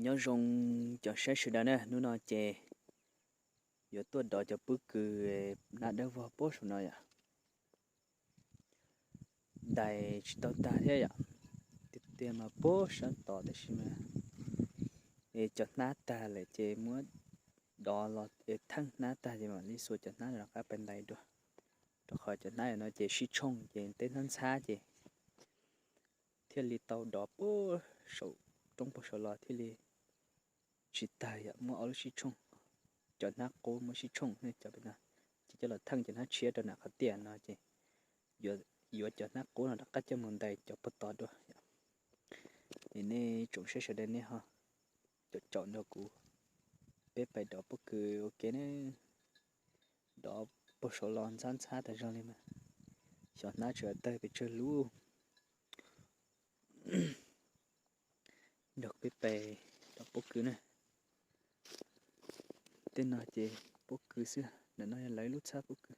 nhớ rong cho sáng sớm đó nè nó nói chè giờ tôi đòi cho bữa cứ nãy đó vào post rồi à đại tao ta thế à tiếp theo mà post sáng tỏ để xem mà để cho nát ta lại chè muốn đó là để thăng nát ta thì mà lý số cho nát là các bên đây được tôi khỏi cho nát nó chè xí chong chè tên thân xa chè thiên lý tàu đó post sầu trong post sầu là thiên lý chỉ tài à mua ở xí chong cho nó cố mới xí chung nên cho bên nào chỉ cho là thăng cho nó chia cho nó có tiền nó chứ giờ giờ cho nó cố là cắt cho mình đây cho bắt to được thì nên chúng sẽ đến này ha cho chọn được cũ bé bài đó bất cứ ok này đó một số lon san sát tại trong này mà chọn nó trở tay bị chơi lú được bé bài đó bất cứ này tên nó chỉ bất cứ xưa để nó lấy lút sát bất cứ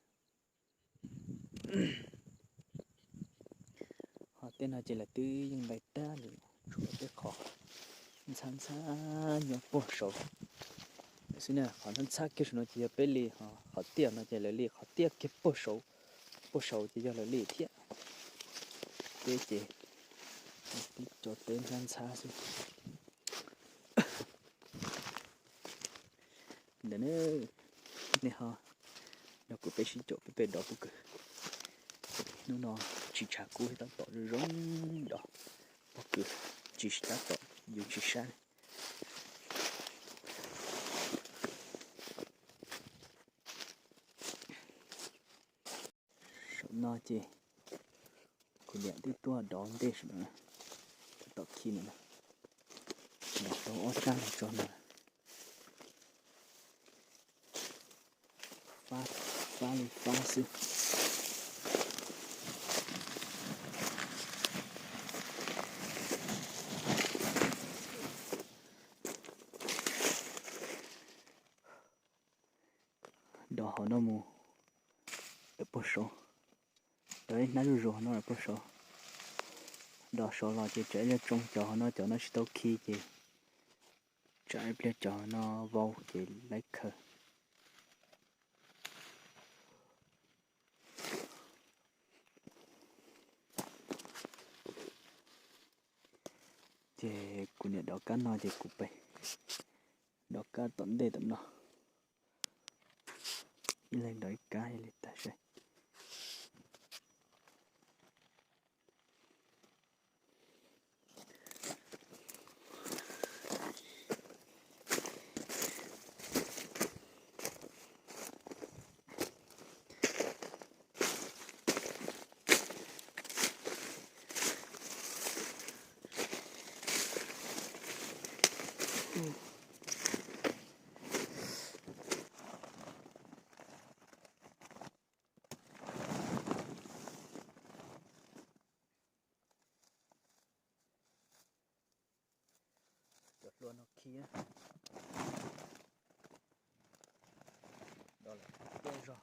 họ tên nó chỉ là tư nhưng bài ta thì chủ cái khó sáng sáng nhớ bỏ sầu xin nè họ nó sát cái nó chỉ là bé lì họ tiệm nó chỉ là lì họ tiệm cái bỏ sầu chỉ là lì thiệt cái gì cho tên sáng sáng xin để nè họ nó cũng bé xin chỗ bé đó cũng nó chỉ trả cú tao tỏ rong đó bất cứ chỉ đã tỏ dù chỉ sai nó chỉ còn điện tới tua đón tết nữa tao khi nữa nó đó sang cho nó phá sư đó họ nó mua ở bộ số đấy nó rồi nó ở bộ số đó số là chỉ chạy ra trong cho nó sẽ tao khi gì chạy ra cho nó vào chỉ lấy khờ thì của nhà đó cá nó thì cục bể đó cá tận đây tận nó lên đợi cá hay lên ta sẽ luôn nó kia đó là tôi rồi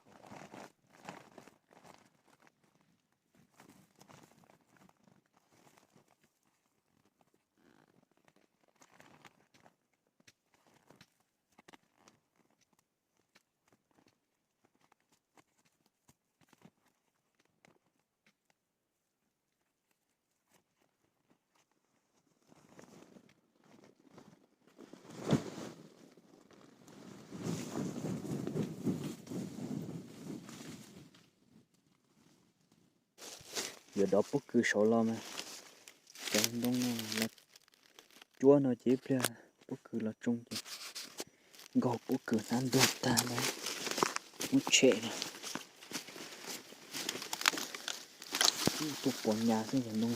giờ đó bất cứ số lo mà trong đông là chúa nó chỉ là bất cứ là trung thì gọt bất cứ ăn được ta đấy muốn trẻ này tụt bỏ nhà xuống nhà đông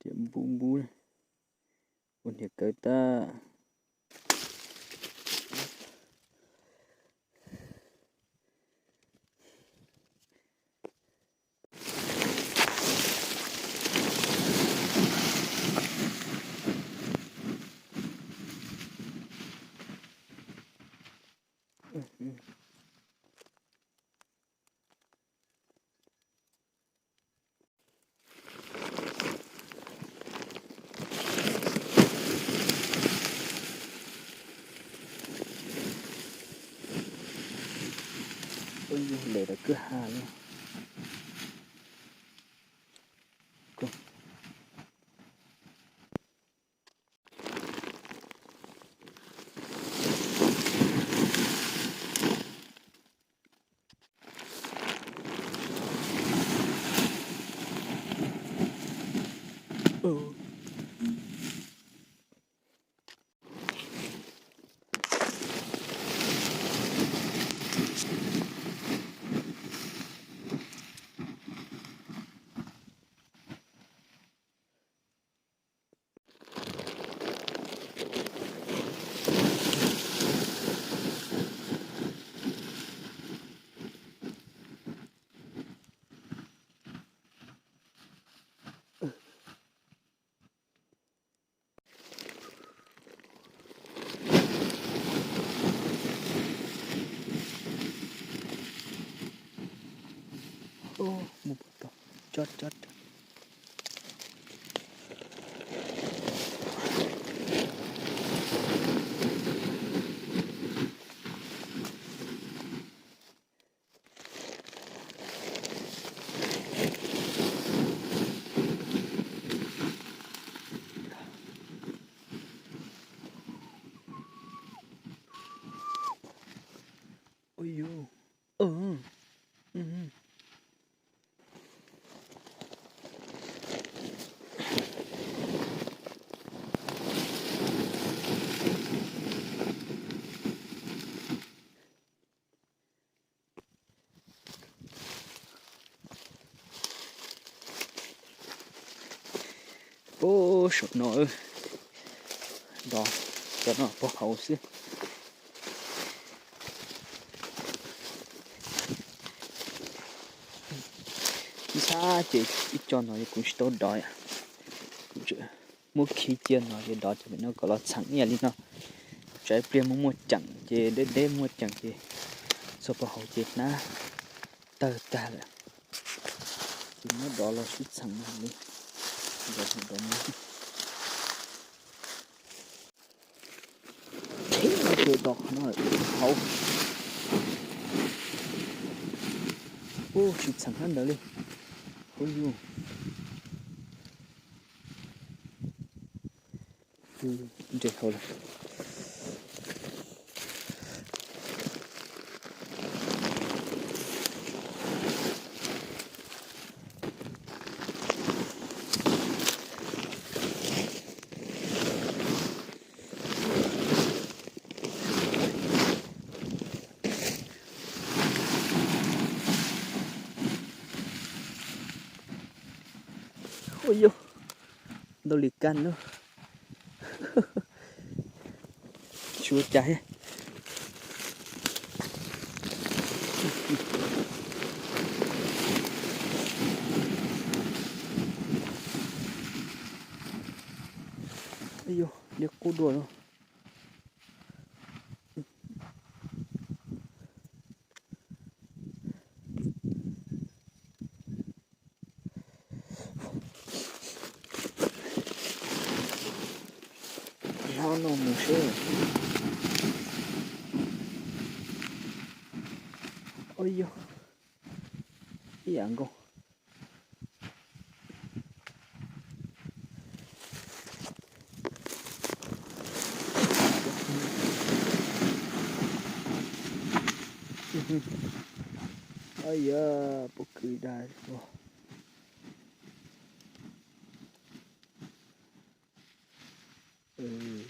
điểm bùm bùm còn thì cái ta ôi lệ đã cứ hà luôn. Một bụt chót chót. Ôi dồi. Ô sụt nổi đó cho nó bỏ hậu xí xa chị ít cho nó cũng tốt đói mua khí chiên nó thì đó cho nó có lọt sẵn nhà đi nó trái bia mua chẳng chị đến mua chẳng chị số bỏ hậu chị na tờ ta là thì nó đó là chút sẵn đi rồi thì đó mua thế mà chưa đọt nó hậu ô chút sẵn hơn đó đi ôi dồi 이제 올라. Ôi dồi, đâu liệt can nữa. Chúa cháy. Ây dồi, liệt cô đùa luôn. Nó mù sơ. Ôi dồi. Ý ảnh cô. Ây da, bộ cười đài. Ừ.